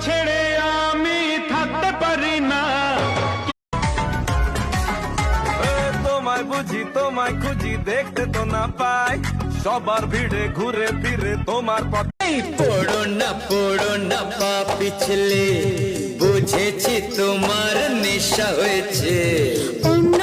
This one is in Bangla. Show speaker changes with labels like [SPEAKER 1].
[SPEAKER 1] ছেড়ে আমি থাকতে পারি না। তোমায় বুঝি তোমায় খুঁজি দেখতে তো না পাই, সবার ভিড়ে ঘুরে ফিরে তোমার পথে।
[SPEAKER 2] পড়ো না পা পিছলে, বুঝেছি তোমার নেশা হয়েছে।
[SPEAKER 3] অন্য